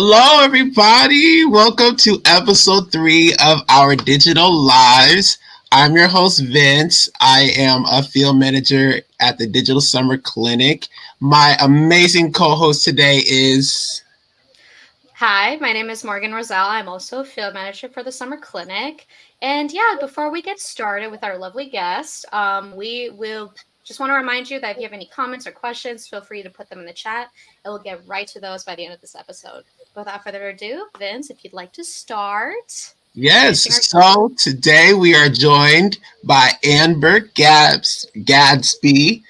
Hello, everybody. Welcome to episode 3 of our digital lives. I'm your host, Vince. I am a field manager at the Digital Summer Clinic. My amazing co host today is. Hi, my name is Morgan Roselle. I'm also a field manager for the summer clinic. And yeah, before we get started with our lovely guest, we will just want to remind you that if you have any comments or questions, feel free to put them in the chat and we'll get right to those by the end of this episode. But without further ado, Vince, if you'd like to start introducing Yes, ourselves. so today we are joined by Amber Gadsby.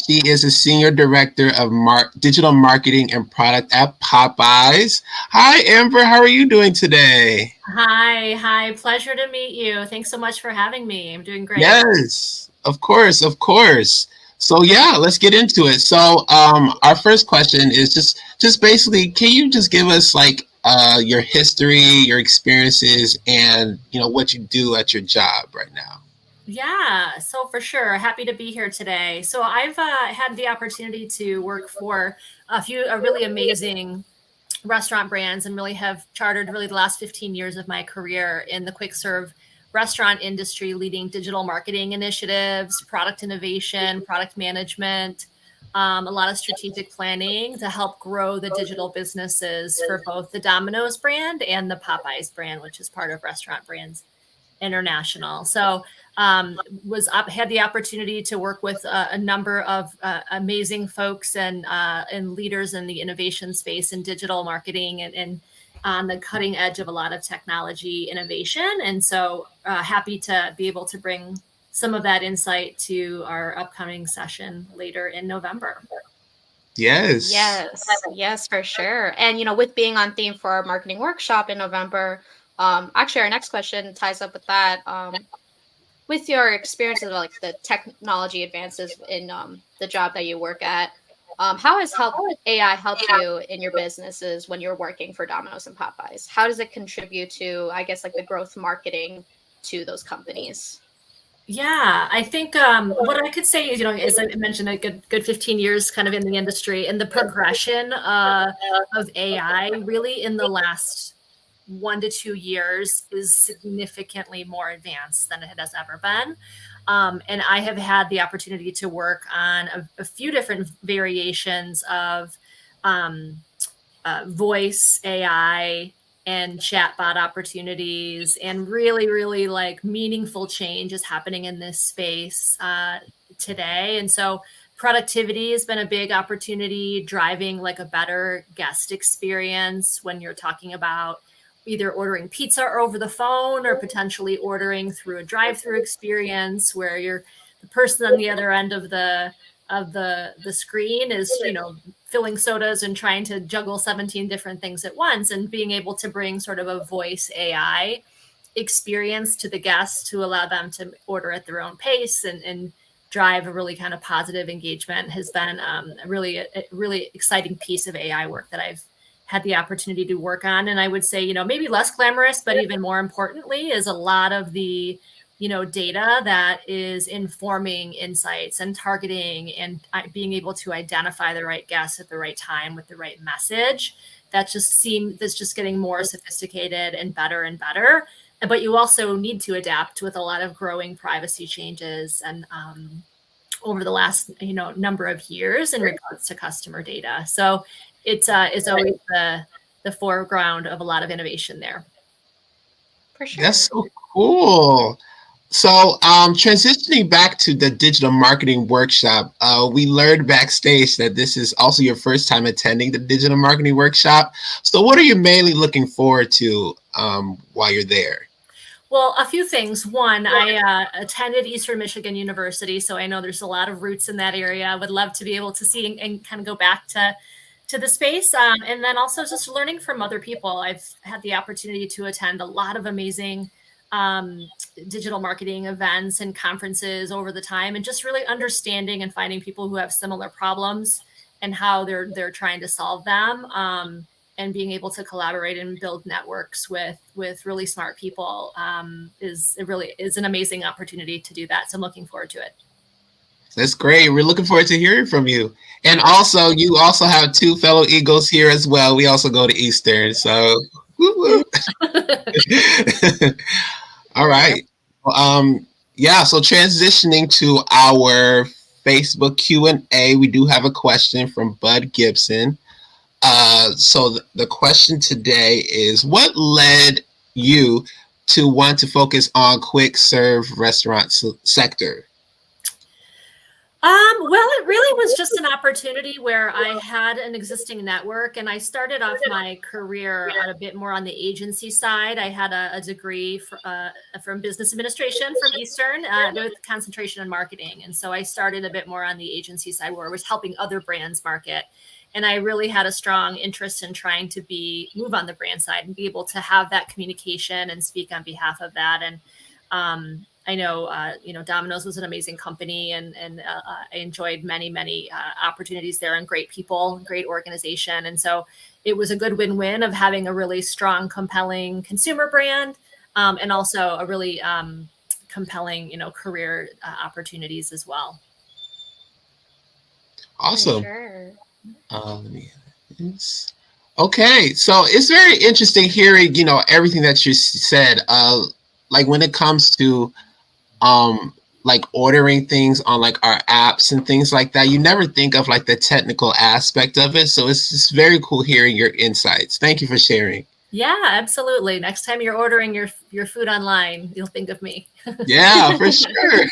She is a senior director of digital marketing and product at Popeyes. Hi, Amber. How are you doing today? Hi. Pleasure to meet you. Thanks so much for having me. I'm doing great. Yes, of course, of course. So yeah, let's get into it. So our first question is just basically, can you just give us like your history, your experiences, and what you do at your job right now? Yeah, so for sure. Happy to be here today. So I've had the opportunity to work for a really amazing restaurant brands and really have chartered really the last 15 years of my career in the quick serve restaurant industry, leading digital marketing initiatives, product innovation, product management, a lot of strategic planning to help grow the digital businesses for both the Domino's brand and the Popeyes brand, which is part of Restaurant Brands International. So was up had the opportunity to work with a number of amazing folks and leaders in the innovation space in digital marketing and on the cutting edge of a lot of technology innovation. And so happy to be able to bring some of that insight to our upcoming session later in November. Yes. Yes, for sure. And with being on theme for our marketing workshop in November, actually our next question ties up with that. With your experiences of like the technology advances in the job that you work at, how has AI helped you in your businesses when you're working for Domino's and Popeyes? How does it contribute to, I guess, like the growth marketing to those companies? Yeah, I think what I could say is, as I mentioned, a good 15 years kind of in the industry, and the progression of AI really in the last 1 to 2 years is significantly more advanced than it has ever been. And I have had the opportunity to work on a few different variations of um, voice AI and chatbot opportunities, and really like meaningful change is happening in this space today. And so productivity has been a big opportunity, driving like a better guest experience when you're talking about either ordering pizza over the phone or potentially ordering through a drive-through experience where you're the person on the other end of the screen is filling sodas and trying to juggle 17 different things at once, and being able to bring sort of a voice AI experience to the guests to allow them to order at their own pace and drive a really kind of positive engagement has been a really exciting piece of AI work that I've had the opportunity to work on. And I would say, maybe less glamorous, but even more importantly, is a lot of the data that is informing insights and targeting and being able to identify the right guests at the right time with the right message. That's just getting more sophisticated and better. But you also need to adapt with a lot of growing privacy changes and over the last number of years in regards to customer data. So it's always the foreground of a lot of innovation there. For That's sure. so cool. So, transitioning back to the digital marketing workshop, we learned backstage that this is also your first time attending the digital marketing workshop. So, what are you mainly looking forward to while you're there? Well, a few things. One, I attended Eastern Michigan University, so I know there's a lot of roots in that area. I would love to be able to see and kind of go back to the space, and then also just learning from other people. I've had the opportunity to attend a lot of amazing digital marketing events and conferences over the time, and just really understanding and finding people who have similar problems and how they're trying to solve them. And being able to collaborate and build networks with really smart people is an amazing opportunity to do that. So I'm looking forward to it. That's great. We're looking forward to hearing from you. And also, you also have two fellow Eagles here as well. We also go to Eastern. So, woo woo. All right. Yeah, so transitioning to our Facebook Q&A, we do have a question from Bud Gibson. So the question today is, what led you to want to focus on quick serve restaurant sector? Well, it really was just an opportunity where I had an existing network, and I started off my career on a bit more on the agency side. I had a degree from business administration from Eastern with concentration in marketing. And so I started a bit more on the agency side where I was helping other brands market. And I really had a strong interest in trying to move on the brand side and be able to have that communication and speak on behalf of that. And I know, Domino's was an amazing company, and I enjoyed many opportunities there, and great people, great organization. And so it was a good win-win of having a really strong, compelling consumer brand, and also a really compelling, career opportunities as well. Awesome. Sure. Okay, so it's very interesting hearing, everything that you said. Like when it comes to like ordering things on like our apps and things like that, you never think of like the technical aspect of it. So it's just very cool hearing your insights. Thank you for sharing. Yeah, absolutely. Next time you're ordering your food online, you'll think of me. Yeah, for sure.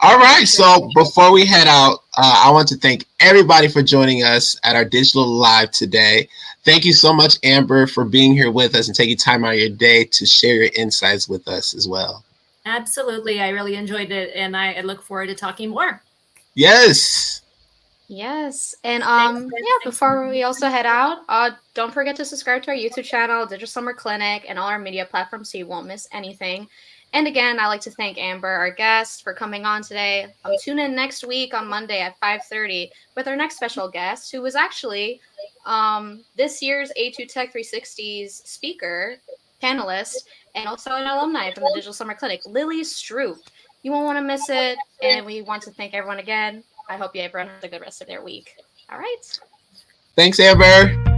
All right. So before we head out, I want to thank everybody for joining us at our digital live today. Thank you so much, Amber, for being here with us and taking time out of your day to share your insights with us as well. Absolutely. I really enjoyed it, and I look forward to talking more. Yes. Yes. And before we also head out, don't forget to subscribe to our YouTube channel, Digital Summer Clinic, and all our media platforms so you won't miss anything. And again, I'd like to thank Amber, our guest, for coming on today. Tune in next week on Monday at 5:30 with our next special guest, who was actually this year's A2 Tech 360's speaker, panelist, and also an alumni from the Digital Summer Clinic, Lily Stroop. You won't want to miss it. And we want to thank everyone again. I hope everyone has a good rest of their week. All right. Thanks, Amber.